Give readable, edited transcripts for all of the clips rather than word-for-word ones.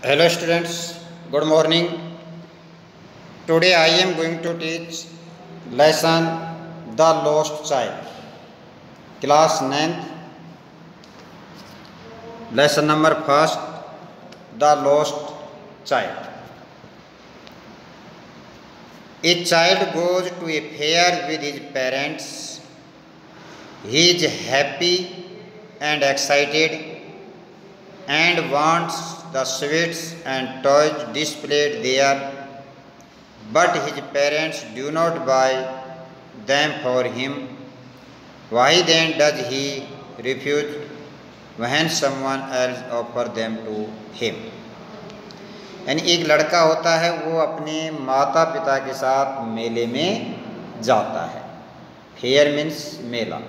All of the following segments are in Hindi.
Hello students, good morning. Today I am going to teach lesson The Lost Child. Class 9th, lesson number 1st, The Lost Child. A child goes to a fair with his parents. He is happy and excited and wants the sweets and toys displayed there, but his parents do not buy them for him. Why then does he refuse when someone else offers them to him? यानी एक लड़का होता है, वो अपने माता पिता के साथ मेले में जाता है। फेयर मीन्स मेला।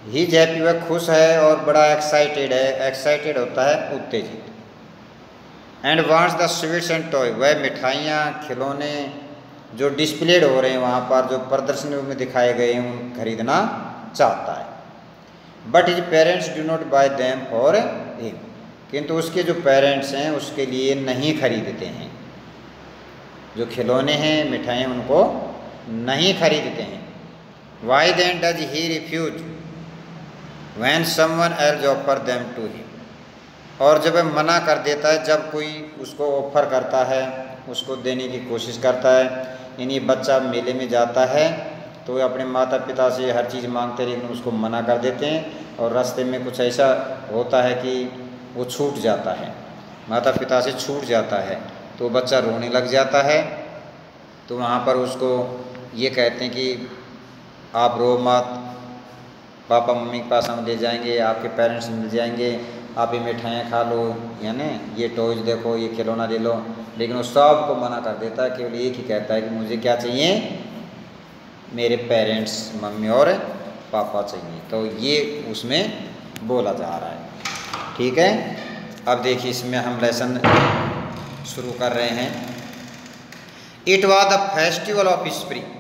ही हैप्पी, वह खुश है और बड़ा एक्साइटेड होता है, उत्तेजित। And wants the sweets and toy, वह मिठाइयाँ खिलौने जो डिस्प्लेड हो रहे हैं वहाँ पर, जो प्रदर्शनी में दिखाए गए हैं, उन खरीदना चाहता है। But his parents do not bye them for him, किंतु उसके जो पेरेंट्स हैं उसके लिए नहीं खरीदते हैं। जो खिलौने हैं, मिठाइयाँ, उनको नहीं खरीदते हैं। Why then does he refuse when someone else offer them to him, और जब वह मना कर देता है, जब कोई उसको ऑफर करता है, उसको देने की कोशिश करता है। यानी बच्चा मेले में जाता है तो वे अपने माता पिता से हर चीज़ मांगते हैं, लेकिन उसको मना कर देते हैं, और रास्ते में कुछ ऐसा होता है कि वो छूट जाता है, माता पिता से छूट जाता है, तो बच्चा रोने लग जाता है। तो वहाँ पर उसको ये कहते हैं कि आप रो मत, पापा मम्मी के पास हम ले जाएंगे, आपके पेरेंट्स मिल जाएंगे, आप ये मिठाइयाँ खा लो, यानी ये टॉयज देखो, ये खिलौना ले लो। लेकिन वो सब को मना कर देता है, केवल एक ही कहता है कि मुझे क्या चाहिए, मेरे पेरेंट्स, मम्मी और पापा चाहिए। तो ये उसमें बोला जा रहा है। ठीक है, अब देखिए इसमें हम लेसन शुरू कर रहे हैं। It was the festival of spring.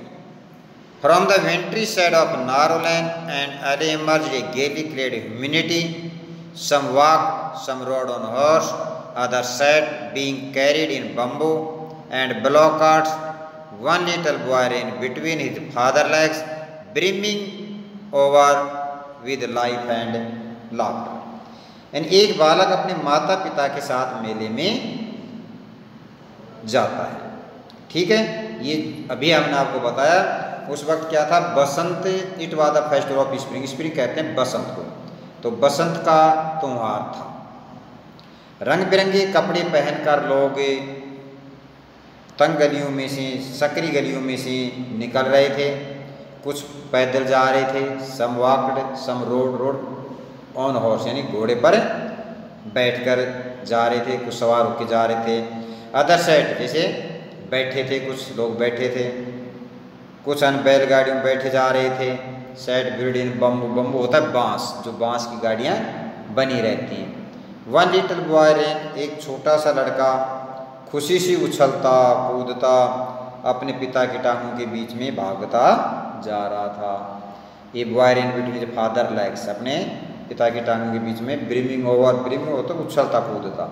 From the wintry side of Nagaland and early emerged a gaily clad humanity. Some walked, some rode on horse, others sat, being carried in bamboo and block carts. One little boy ran between his father's legs, brimming over with life and laughter. And एक बालक अपने माता पिता के साथ मेले में जाता है। ठीक है, ये अभी हमने आपको बताया। उस वक्त क्या था, Basant. It was the festival of spring, spring कहते हैं बसंत को, तो बसंत का त्यौहार था। रंग बिरंगे कपड़े पहनकर लोग तंग गलियों में से, सकरी गलियों में से निकल रहे थे। कुछ पैदल जा रहे थे, some walked, some rode on horse, यानी घोड़े पर बैठकर जा रहे थे, कुछ सवार होकर जा रहे थे। अदर साइड जैसे बैठे थे, कुछ लोग बैठे थे, कुछ अन्य बैलगाड़ियों में बैठे जा रहे थे। सेट बिल्डिंग बम्बू, बम्बू होता है बांस, जो बांस की गाड़ियाँ बनी रहती हैं। वन लिटिल बॉय रेन, एक छोटा सा लड़का खुशी से उछलता कूदता अपने पिता की टांगों के बीच में भागता जा रहा था। ये boy rain between father legs, अपने पिता की टांगों के बीच में, ब्रिमिंग ओवर, ब्रिमिंग होता उछलता कूदता,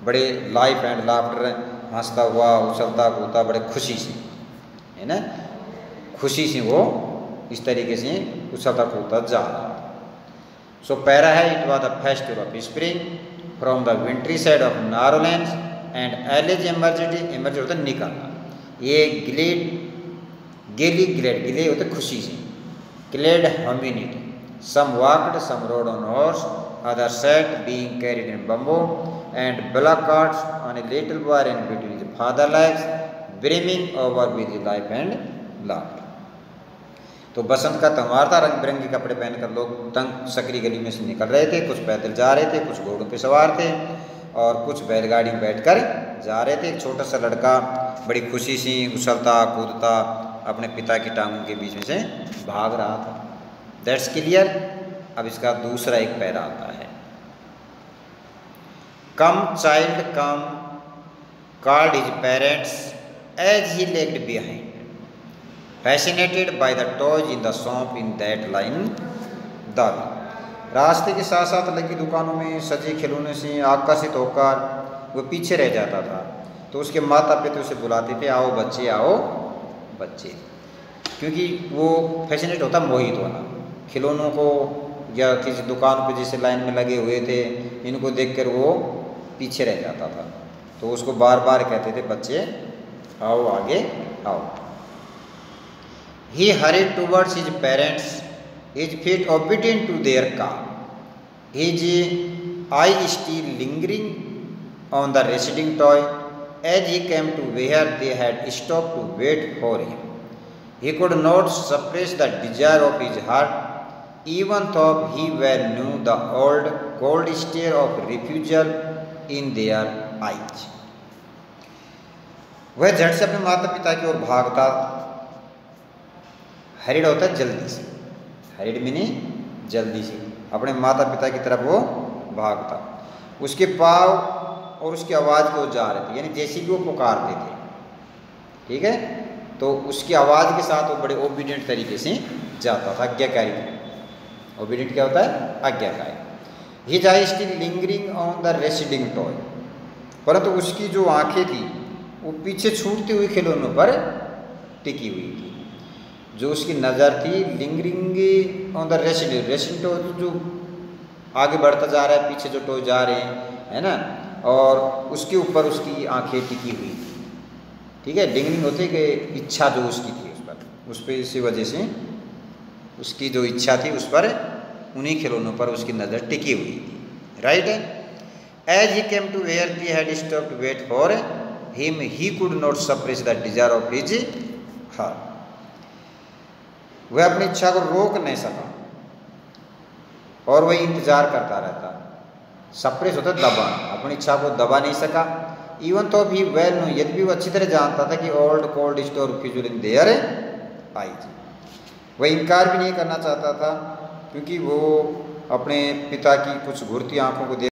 बड़े लाइफ एंड लाफ्टर, हंसता हुआ उछलता कूदता बड़े खुशी से, है ना, खुशी से वो इस तरीके से उछलता कूदता जा रहा। सो पैरा है, it was the festival of spring from the wintry side of narrow lanes and alleys emerge होता निकलना। ये गेली ग्लेड, गिले होते खुशी से, glad humanity. Some walked, some rode on horse, other sat, being carried in bamboo and black carts on a little boy and between his father legs, brimming over with life and laughter. तो बसंत का त्यौहार था। रंग बिरंगे कपड़े पहनकर लोग तंग सकरी गली में से निकल रहे थे, कुछ पैदल जा रहे थे, कुछ घोड़ों पे सवार थे, और कुछ बैलगाड़ी में बैठकर जा रहे थे। एक छोटा सा लड़का बड़ी खुशी से उछलता कूदता अपने पिता की टांगों के बीच में से भाग रहा था। That's clear. अब इसका दूसरा एक पैरा आता है। Come child come, called his parents as he lagged behind, fascinated by the toys in the shop in that line the way. रास्ते के साथ साथ लगी दुकानों में सजे खिलौने से आकर्षित होकर वो पीछे रह जाता था। तो उसके माता पिता उसे बुलाते थे, आओ बच्चे आओ बच्चे, क्योंकि वो फैसिनेट होता मोहित होना खिलौनों को, या किसी दुकान पे जैसे लाइन में लगे हुए थे इनको देखकर वो पीछे रह जाता था। तो उसको बार बार कहते थे बच्चे आओ आगे आओ। He hurried towards his parents, his feet obedient to their call, his eye still lingering on the receding toy as he came to where they had stopped to wait for him. He could not suppress the desire of his heart, even though he well knew the old cold stare of refusal in their eyes. वह झट से अपने माता पिता की ओर भागता, हरिड होता है जल्दी से, हरिड मीनी जल्दी से, अपने माता पिता की तरफ वो भागता। उसके पाँव और उसकी आवाज़ की ओर जा रहे थे, यानी जैसे भी वो पुकारते थे, ठीक है, तो उसकी आवाज़ के साथ वो बड़े ओबीडियंट तरीके से जाता था, आज्ञाकारी। ओबीडियंट क्या होता है? आज्ञाकारी। His I still lingering on the residing toy, परंतु उसकी जो आंखें थी वो पीछे छूटते हुए खिलौनों पर टिकी हुई थी। जो उसकी नज़र थी lingering on the residing, residing toy जो आगे बढ़ता जा रहा है, पीछे जो टॉय जा रहे हैं, है ना, और उसके ऊपर उसकी आंखें टिकी हुई थी, ठीक है। लिंगरिंग होती कि इच्छा जो उसकी थी उस पर इसी वजह से उसकी जो इच्छा थी उस पर, उन्हीं खिलौनों पर उसकी नज़र टिकी हुई थी, right. As he came to where they had stopped to wait for him he could not suppress the desire of his heart. वह अपनी इच्छा को रोक नहीं सका और वह इंतजार करता रहता। सप्रेस होता है दबा, अपनी इच्छा को दबा नहीं सका। इवन तो भी वेल नो, यदि भी वो अच्छी तरह जानता था कि old cold store future in their eyes, वह इनकार भी नहीं करना चाहता था, क्योंकि वो अपने पिता की कुछ घुरती आंखों को देख